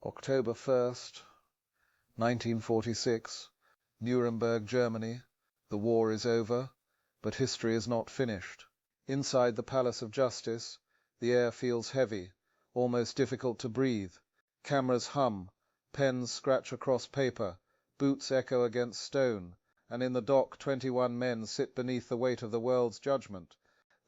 October 1st, 1946, Nuremberg, Germany. The war is over, but history is not finished. Inside the Palace of Justice, the air feels heavy, almost difficult to breathe. Cameras hum, pens scratch across paper, boots echo against stone, and in the dock 21 men sit beneath the weight of the world's judgment.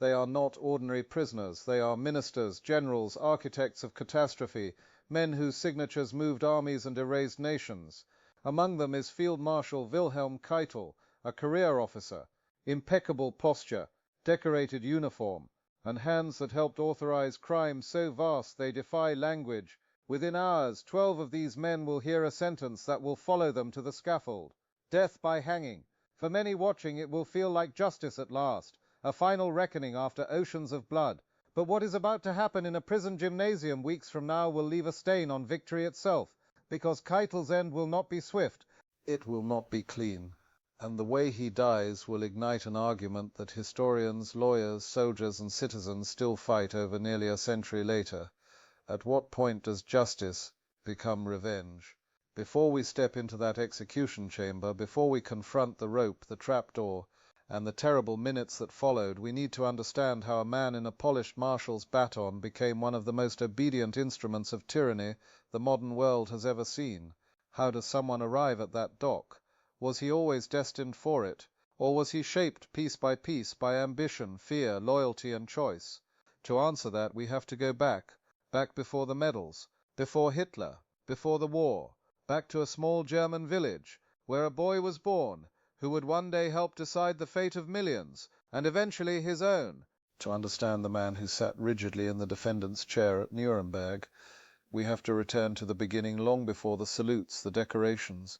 They are not ordinary prisoners. They are ministers, generals, architects of catastrophe, men whose signatures moved armies and erased nations. Among them is Field Marshal Wilhelm Keitel, a career officer, impeccable posture, decorated uniform, and hands that helped authorize crimes so vast they defy language. Within hours, 12 of these men will hear a sentence that will follow them to the scaffold. Death by hanging. For many watching, it will feel like justice at last, a final reckoning after oceans of blood. But what is about to happen in a prison gymnasium weeks from now will leave a stain on victory itself, because Keitel's end will not be swift. It will not be clean. And the way he dies will ignite an argument that historians, lawyers, soldiers and citizens still fight over nearly a century later. At what point does justice become revenge? Before we step into that execution chamber, before we confront the rope, the trapdoor, and the terrible minutes that followed, we need to understand how a man in a polished marshal's baton became one of the most obedient instruments of tyranny the modern world has ever seen. How does someone arrive at that dock? Was he always destined for it? Or was he shaped piece by ambition, fear, loyalty and choice? To answer that, we have to go back before the medals, before Hitler, before the war, back to a small German village, where a boy was born, who would one day help decide the fate of millions, and eventually his own. To understand the man who sat rigidly in the defendant's chair at Nuremberg, we have to return to the beginning, long before the salutes, the decorations,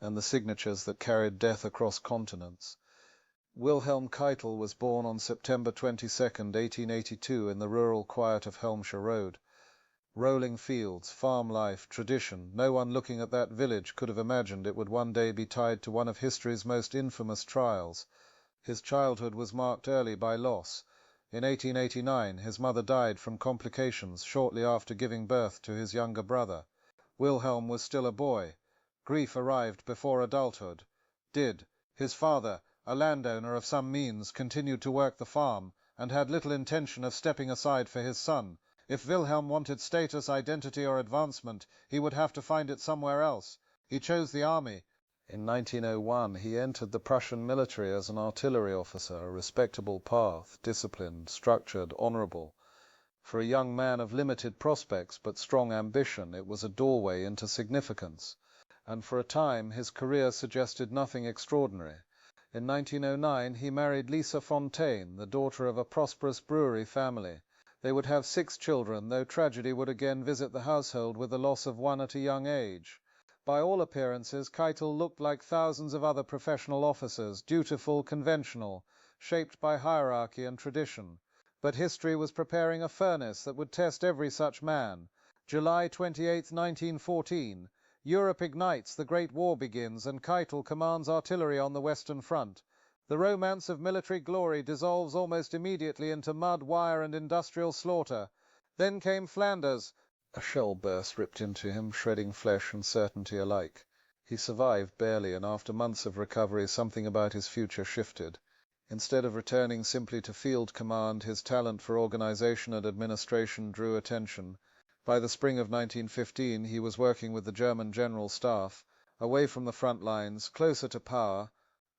and the signatures that carried death across continents. Wilhelm Keitel was born on September 22nd, 1882, in the rural quiet of Helmshire Road. Rolling fields, farm life, tradition. No one looking at that village could have imagined it would one day be tied to one of history's most infamous trials. His childhood was marked early by loss. In 1889, his mother died from complications shortly after giving birth to his younger brother. Wilhelm was still a boy. Grief arrived before adulthood. His father, a landowner of some means, continued to work the farm and had little intention of stepping aside for his son. If Wilhelm wanted status, identity or advancement, he would have to find it somewhere else. He chose the army. In 1901, he entered the Prussian military as an artillery officer, a respectable path, disciplined, structured, honourable. For a young man of limited prospects but strong ambition, it was a doorway into significance. And for a time, his career suggested nothing extraordinary. In 1909, he married Lisa Fontaine, the daughter of a prosperous brewery family. They would have 6 children, though tragedy would again visit the household with the loss of one at a young age. By all appearances, Keitel looked like thousands of other professional officers, dutiful, conventional, shaped by hierarchy and tradition. But history was preparing a furnace that would test every such man. July 28, 1914. Europe ignites, the Great War begins, and Keitel commands artillery on the Western Front. The romance of military glory dissolves almost immediately into mud, wire and industrial slaughter. Then came Flanders. A shell burst ripped into him, shredding flesh and certainty alike. He survived barely, and after months of recovery something about his future shifted. Instead of returning simply to field command, his talent for organization and administration drew attention. By the spring of 1915 he was working with the German General Staff, away from the front lines, closer to power.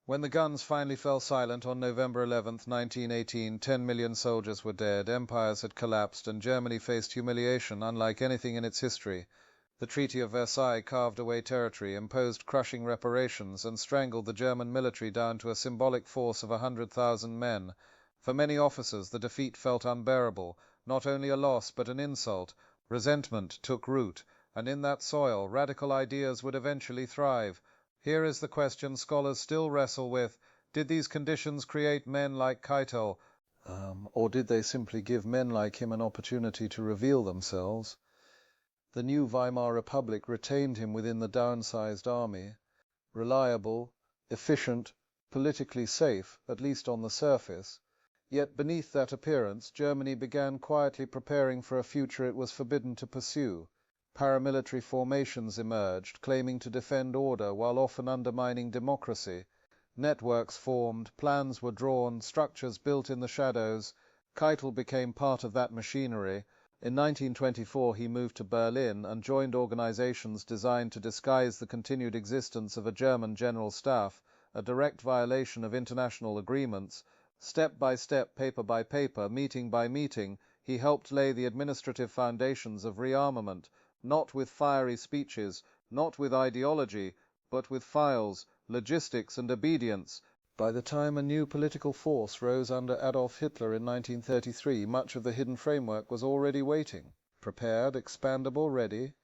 When the guns finally fell silent on November 11, 1918, 10 million soldiers were dead, empires had collapsed, and Germany faced humiliation unlike anything in its history. The Treaty of Versailles carved away territory, imposed crushing reparations, and strangled the German military down to a symbolic force of 100,000 men. For many officers, the defeat felt unbearable, not only a loss but an insult. Resentment took root, and in that soil, radical ideas would eventually thrive. Here is the question scholars still wrestle with. Did these conditions create men like Keitel? Or did they simply give men like him an opportunity to reveal themselves? The new Weimar Republic retained him within the downsized army. Reliable, efficient, politically safe, at least on the surface. Yet beneath that appearance, Germany began quietly preparing for a future it was forbidden to pursue. Paramilitary formations emerged, claiming to defend order while often undermining democracy. Networks formed, plans were drawn, structures built in the shadows. Keitel became part of that machinery. In 1924 he moved to Berlin and joined organizations designed to disguise the continued existence of a German general staff, a direct violation of international agreements. Step by step, paper by paper, meeting by meeting, he helped lay the administrative foundations of rearmament, not with fiery speeches, not with ideology, but with files, logistics and obedience. By the time a new political force rose under Adolf Hitler in 1933, much of the hidden framework was already waiting, prepared, expandable, ready,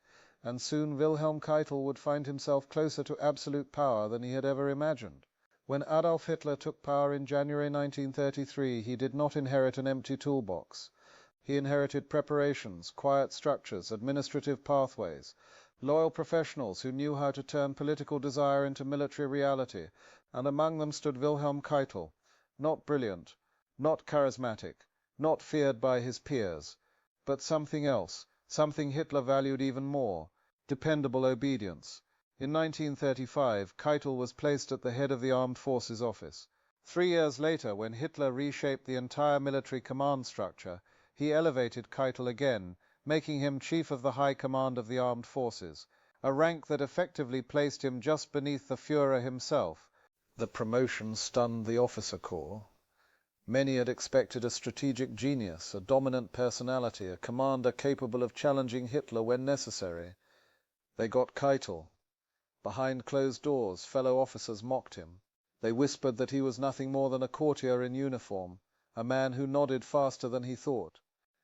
and soon Wilhelm Keitel would find himself closer to absolute power than he had ever imagined. When Adolf Hitler took power in January 1933, he did not inherit an empty toolbox. He inherited preparations, quiet structures, administrative pathways, loyal professionals who knew how to turn political desire into military reality, and among them stood Wilhelm Keitel, not brilliant, not charismatic, not feared by his peers, but something else, something Hitler valued even more, dependable obedience. In 1935, Keitel was placed at the head of the Armed Forces Office. 3 years later, when Hitler reshaped the entire military command structure, he elevated Keitel again, making him Chief of the High Command of the Armed Forces, a rank that effectively placed him just beneath the Führer himself. The promotion stunned the officer corps. Many had expected a strategic genius, a dominant personality, a commander capable of challenging Hitler when necessary. They got Keitel. Behind closed doors, fellow officers mocked him. They whispered that he was nothing more than a courtier in uniform, a man who nodded faster than he thought.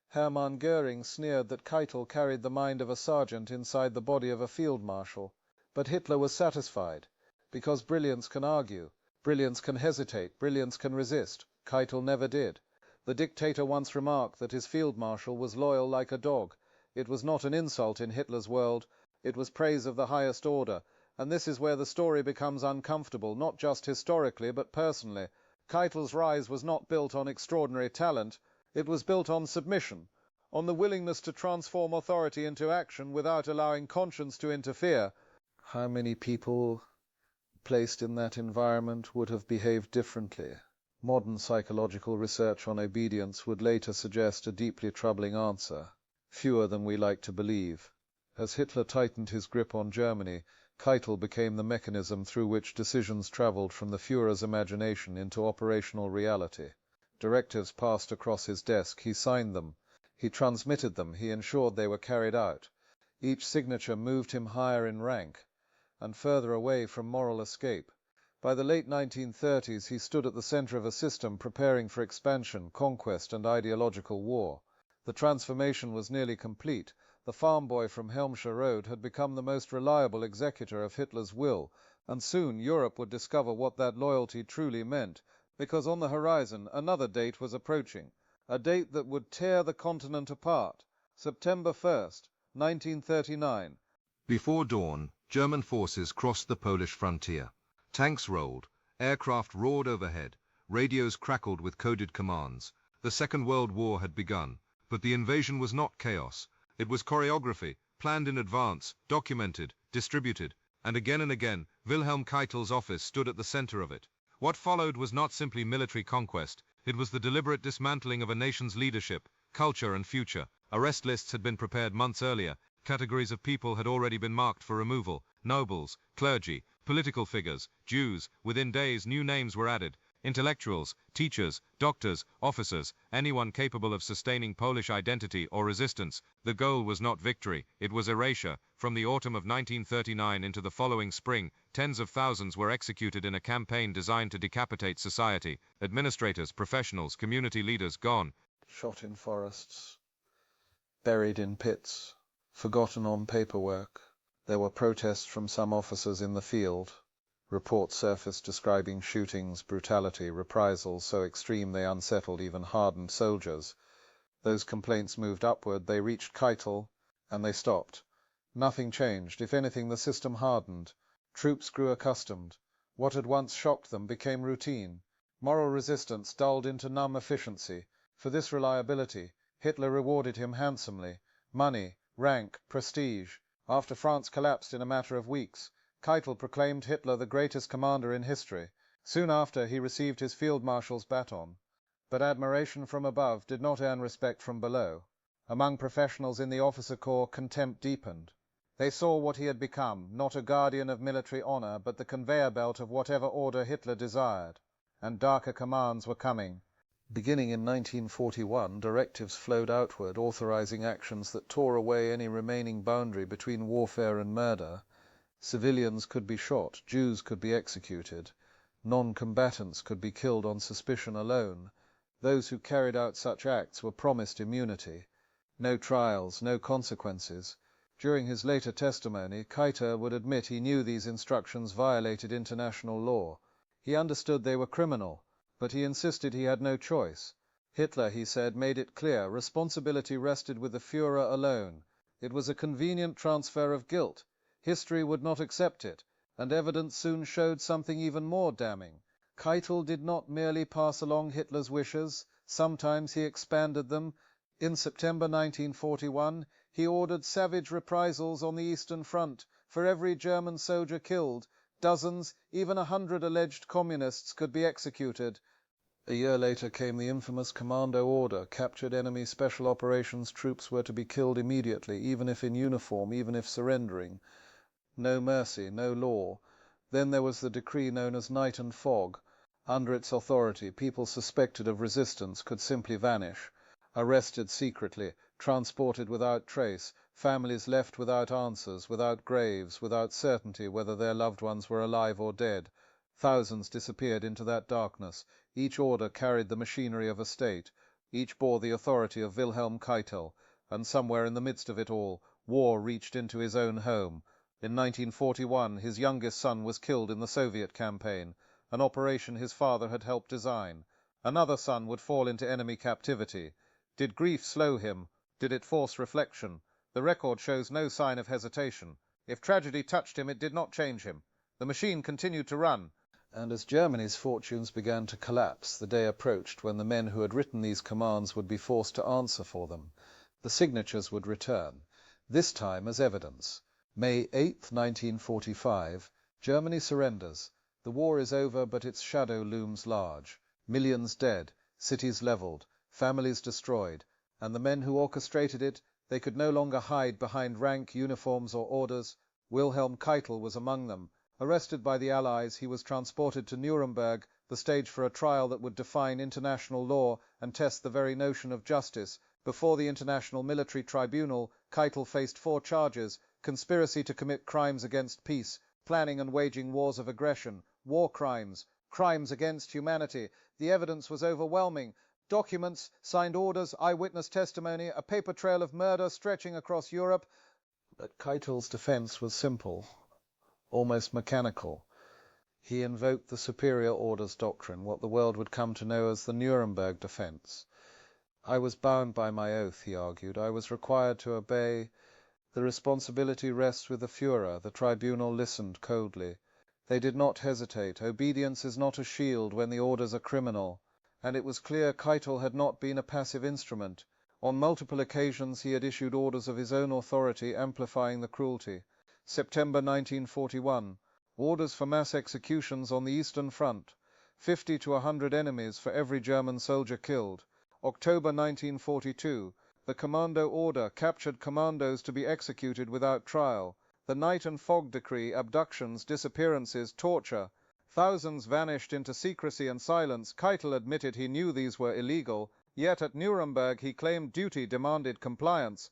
Hermann Goering sneered that Keitel carried the mind of a sergeant inside the body of a field marshal. But Hitler was satisfied, because brilliance can argue, brilliance can hesitate, brilliance can resist. Keitel never did. The dictator once remarked that his field marshal was loyal like a dog. It was not an insult in Hitler's world, it was praise of the highest order. And this is where the story becomes uncomfortable, not just historically, but personally. Keitel's rise was not built on extraordinary talent. It was built on submission, on the willingness to transform authority into action without allowing conscience to interfere. How many people placed in that environment would have behaved differently? Modern psychological research on obedience would later suggest a deeply troubling answer. Fewer than we like to believe. As Hitler tightened his grip on Germany, Keitel became the mechanism through which decisions travelled from the Führer's imagination into operational reality. Directives passed across his desk, he signed them, he transmitted them, he ensured they were carried out. Each signature moved him higher in rank, and further away from moral escape. By the late 1930s he stood at the centre of a system preparing for expansion, conquest and ideological war. The transformation was nearly complete. The farm boy from Helmshire Road had become the most reliable executor of Hitler's will, and soon Europe would discover what that loyalty truly meant, because on the horizon another date was approaching, a date that would tear the continent apart. September 1st, 1939. Before dawn, German forces crossed the Polish frontier. Tanks rolled, aircraft roared overhead, radios crackled with coded commands. The Second World War had begun, but the invasion was not chaos. It was choreography, planned in advance, documented, distributed, and again, Wilhelm Keitel's office stood at the center of it. What followed was not simply military conquest, it was the deliberate dismantling of a nation's leadership, culture and future. Arrest lists had been prepared months earlier, categories of people had already been marked for removal, nobles, clergy, political figures, Jews. Within days new names were added, intellectuals, teachers, doctors, officers, anyone capable of sustaining Polish identity or resistance. The goal was not victory, it was erasure. From the autumn of 1939 into the following spring, tens of thousands were executed in a campaign designed to decapitate society. Administrators, professionals, community leaders gone. Shot in forests, buried in pits, forgotten on paperwork. There were protests from some officers in the field. Reports surfaced describing shootings, brutality, reprisals so extreme they unsettled even hardened soldiers. Those complaints moved upward, they reached Keitel, and they stopped. Nothing changed. If anything, the system hardened. Troops grew accustomed. What had once shocked them became routine. Moral resistance dulled into numb efficiency. For this reliability, Hitler rewarded him handsomely. Money, rank, prestige. After France collapsed in a matter of weeks, Keitel proclaimed Hitler the greatest commander in history. Soon after, he received his field marshal's baton. But admiration from above did not earn respect from below. Among professionals in the officer corps, contempt deepened. They saw what he had become, not a guardian of military honor, but the conveyor belt of whatever order Hitler desired. And darker commands were coming. Beginning in 1941, directives flowed outward, authorizing actions that tore away any remaining boundary between warfare and murder. Civilians could be shot, Jews could be executed, non-combatants could be killed on suspicion alone. Those who carried out such acts were promised immunity. No trials, no consequences. During his later testimony, Keitel would admit he knew these instructions violated international law. He understood they were criminal, but he insisted he had no choice. Hitler, he said, made it clear responsibility rested with the Führer alone. It was a convenient transfer of guilt. History would not accept it, and evidence soon showed something even more damning. Keitel did not merely pass along Hitler's wishes, sometimes he expanded them. In September 1941, he ordered savage reprisals on the Eastern Front. For every German soldier killed, dozens, even 100 alleged communists could be executed. A year later came the infamous Commando Order. Captured enemy special operations troops were to be killed immediately, even if in uniform, even if surrendering. No mercy, no law. Then there was the decree known as Night and Fog. Under its authority, people suspected of resistance could simply vanish. Arrested secretly, transported without trace, families left without answers, without graves, without certainty whether their loved ones were alive or dead. Thousands disappeared into that darkness. Each order carried the machinery of a state. Each bore the authority of Wilhelm Keitel. And somewhere in the midst of it all, war reached into his own home. In 1941, his youngest son was killed in the Soviet campaign, an operation his father had helped design. Another son would fall into enemy captivity. Did grief slow him? Did it force reflection? The record shows no sign of hesitation. If tragedy touched him, it did not change him. The machine continued to run. And as Germany's fortunes began to collapse, the day approached when the men who had written these commands would be forced to answer for them. The signatures would return, this time as evidence. May 8, 1945, Germany surrenders. The war is over, but its shadow looms large. Millions dead, cities leveled, families destroyed, and the men who orchestrated it, they could no longer hide behind rank, uniforms or orders. Wilhelm Keitel was among them. Arrested by the Allies, he was transported to Nuremberg, the stage for a trial that would define international law and test the very notion of justice. Before the International Military Tribunal, Keitel faced 4 charges: conspiracy to commit crimes against peace, planning and waging wars of aggression, war crimes, crimes against humanity. The evidence was overwhelming. Documents, signed orders, eyewitness testimony, a paper trail of murder stretching across Europe. But Keitel's defense was simple, almost mechanical. He invoked the superior orders doctrine, what the world would come to know as the Nuremberg defense. I was bound by my oath, he argued. I was required to obey. The responsibility rests with the Führer. The tribunal listened coldly. They did not hesitate. Obedience is not a shield when the orders are criminal. And it was clear Keitel had not been a passive instrument. On multiple occasions he had issued orders of his own authority, amplifying the cruelty. September 1941. Orders for mass executions on the Eastern Front. 50 to 100 enemies for every German soldier killed. October 1942. The Commando Order, captured commandos to be executed without trial. The Night and Fog Decree, abductions, disappearances, torture. Thousands vanished into secrecy and silence. Keitel admitted he knew these were illegal, yet at Nuremberg he claimed duty demanded compliance.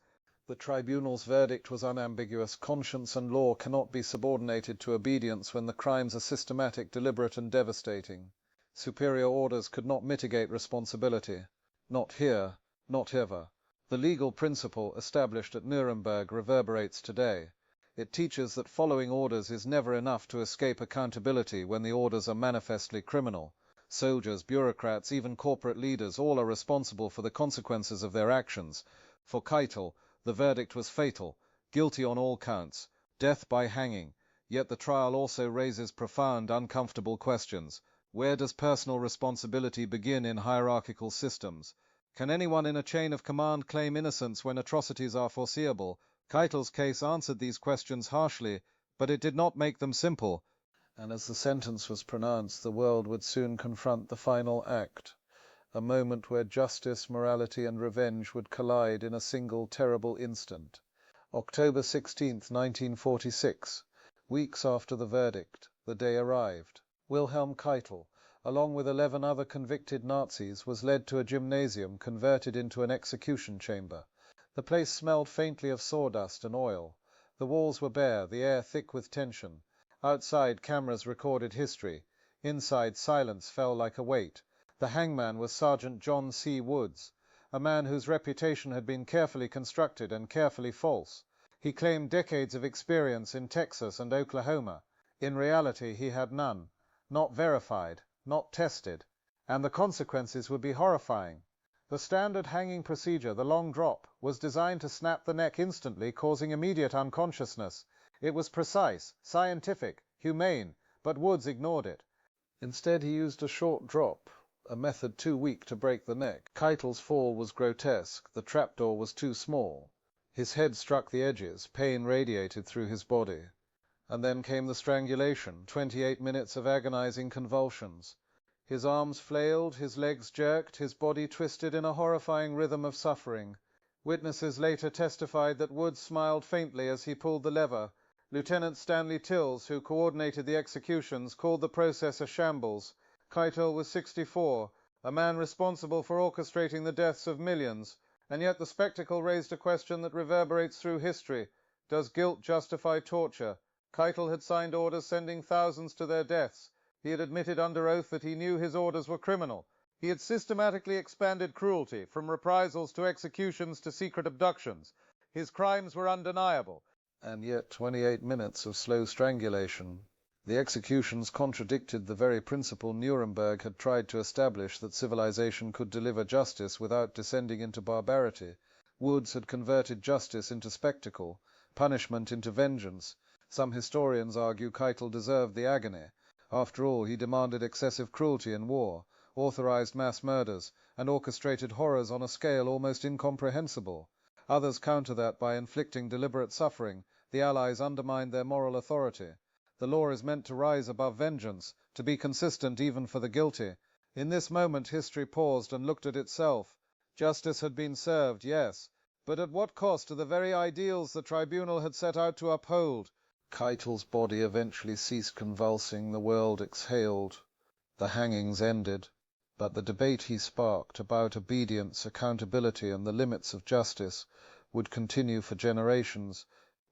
The tribunal's verdict was unambiguous. Conscience and law cannot be subordinated to obedience when the crimes are systematic, deliberate and devastating. Superior orders could not mitigate responsibility. Not here, not ever. The legal principle established at Nuremberg reverberates today. It teaches that following orders is never enough to escape accountability when the orders are manifestly criminal. Soldiers, bureaucrats, even corporate leaders, all are responsible for the consequences of their actions. For Keitel, the verdict was fatal, guilty on all counts, death by hanging. Yet the trial also raises profound, uncomfortable questions. Where does personal responsibility begin in hierarchical systems? Can anyone in a chain of command claim innocence when atrocities are foreseeable? Keitel's case answered these questions harshly, but it did not make them simple, and as the sentence was pronounced, the world would soon confront the final act, a moment where justice, morality and revenge would collide in a single terrible instant. October 16th, 1946, weeks after the verdict, the day arrived. Wilhelm Keitel, along with 11 other convicted Nazis, was led to a gymnasium converted into an execution chamber. The place smelled faintly of sawdust and oil. The walls were bare, the air thick with tension. Outside, cameras recorded history. Inside, silence fell like a weight. The hangman was Sergeant John C. Woods, a man whose reputation had been carefully constructed and carefully false. He claimed decades of experience in Texas and Oklahoma. In reality, he had none. Not verified, not tested. And the consequences would be horrifying. The standard hanging procedure, the long drop, was designed to snap the neck instantly, causing immediate unconsciousness. It was precise, scientific, humane, but Woods ignored it. Instead, he used a short drop, a method too weak to break the neck. Keitel's fall was grotesque. The trapdoor was too small. His head struck the edges. Pain radiated through his body. And then came the strangulation, 28 minutes of agonizing convulsions. His arms flailed, his legs jerked, his body twisted in a horrifying rhythm of suffering. Witnesses later testified that Woods smiled faintly as he pulled the lever. Lieutenant Stanley Tills, who coordinated the executions, called the process a shambles. Keitel was 64, a man responsible for orchestrating the deaths of millions, and yet the spectacle raised a question that reverberates through history. Does guilt justify torture? Keitel had signed orders sending thousands to their deaths. He had admitted under oath that he knew his orders were criminal. He had systematically expanded cruelty, from reprisals to executions to secret abductions. His crimes were undeniable. And yet 28 minutes of slow strangulation. The executions contradicted the very principle Nuremberg had tried to establish, that civilization could deliver justice without descending into barbarity. Woods had converted justice into spectacle, punishment into vengeance. Some historians argue Keitel deserved the agony. After all, he demanded excessive cruelty in war, authorized mass murders, and orchestrated horrors on a scale almost incomprehensible. Others counter that by inflicting deliberate suffering. The Allies undermined their moral authority. The law is meant to rise above vengeance, to be consistent even for the guilty. In this moment, history paused and looked at itself. Justice had been served, yes, but at what cost to the very ideals the tribunal had set out to uphold? Keitel's body eventually ceased convulsing, the world exhaled. The hangings ended. But the debate he sparked about obedience, accountability, and the limits of justice would continue for generations.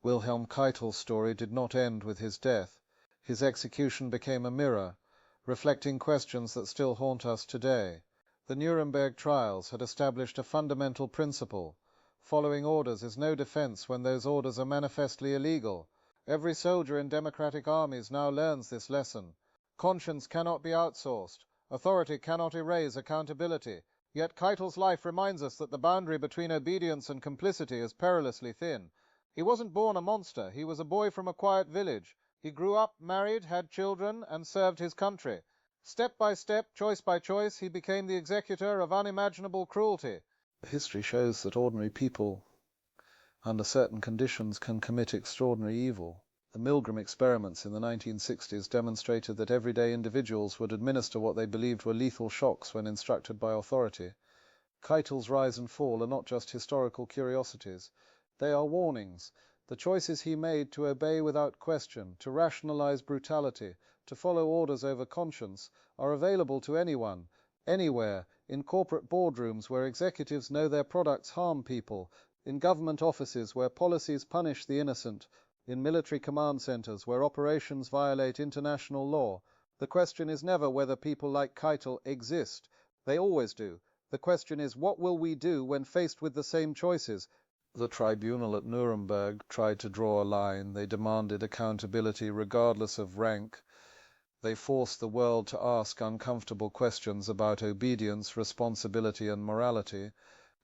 Wilhelm Keitel's story did not end with his death. His execution became a mirror, reflecting questions that still haunt us today. The Nuremberg Trials had established a fundamental principle. Following orders is no defense when those orders are manifestly illegal. Every soldier in democratic armies now learns this lesson. Conscience cannot be outsourced. Authority cannot erase accountability. Yet Keitel's life reminds us that the boundary between obedience and complicity is perilously thin. He wasn't born a monster. He was a boy from a quiet village. He grew up, married, had children, and served his country. Step by step, choice by choice, he became the executor of unimaginable cruelty. History shows that ordinary people, under certain conditions, can commit extraordinary evil. The Milgram experiments in the 1960s demonstrated that everyday individuals would administer what they believed were lethal shocks when instructed by authority. Keitel's rise and fall are not just historical curiosities. They are warnings. The choices he made to obey without question, to rationalize brutality, to follow orders over conscience, are available to anyone, anywhere, in corporate boardrooms where executives know their products harm people, in government offices where policies punish the innocent, in military command centers where operations violate international law. The question is never whether people like Keitel exist. They always do. The question is, what will we do when faced with the same choices? The tribunal at Nuremberg tried to draw a line. They demanded accountability regardless of rank. They forced the world to ask uncomfortable questions about obedience, responsibility, and morality.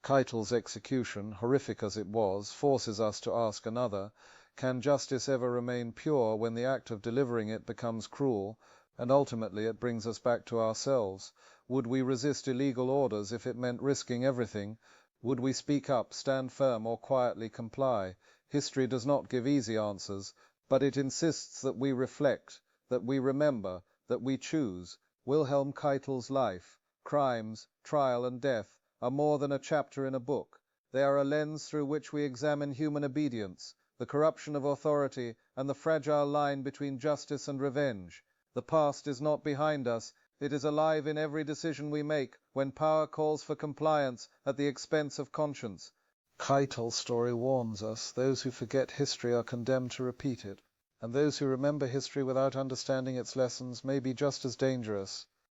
Keitel's execution, horrific as it was, forces us to ask another. Can justice ever remain pure when the act of delivering it becomes cruel, and ultimately it brings us back to ourselves? Would we resist illegal orders if it meant risking everything? Would we speak up, stand firm, or quietly comply? History does not give easy answers, but it insists that we reflect, that we remember, that we choose. Wilhelm Keitel's life, crimes, trial and death are more than a chapter in a book. They are a lens through which we examine human obedience, the corruption of authority, and the fragile line between justice and revenge. The past is not behind us. It is alive in every decision we make when power calls for compliance at the expense of conscience. Keitel's story warns us, those who forget history are condemned to repeat it, and those who remember history without understanding its lessons may be just as dangerous.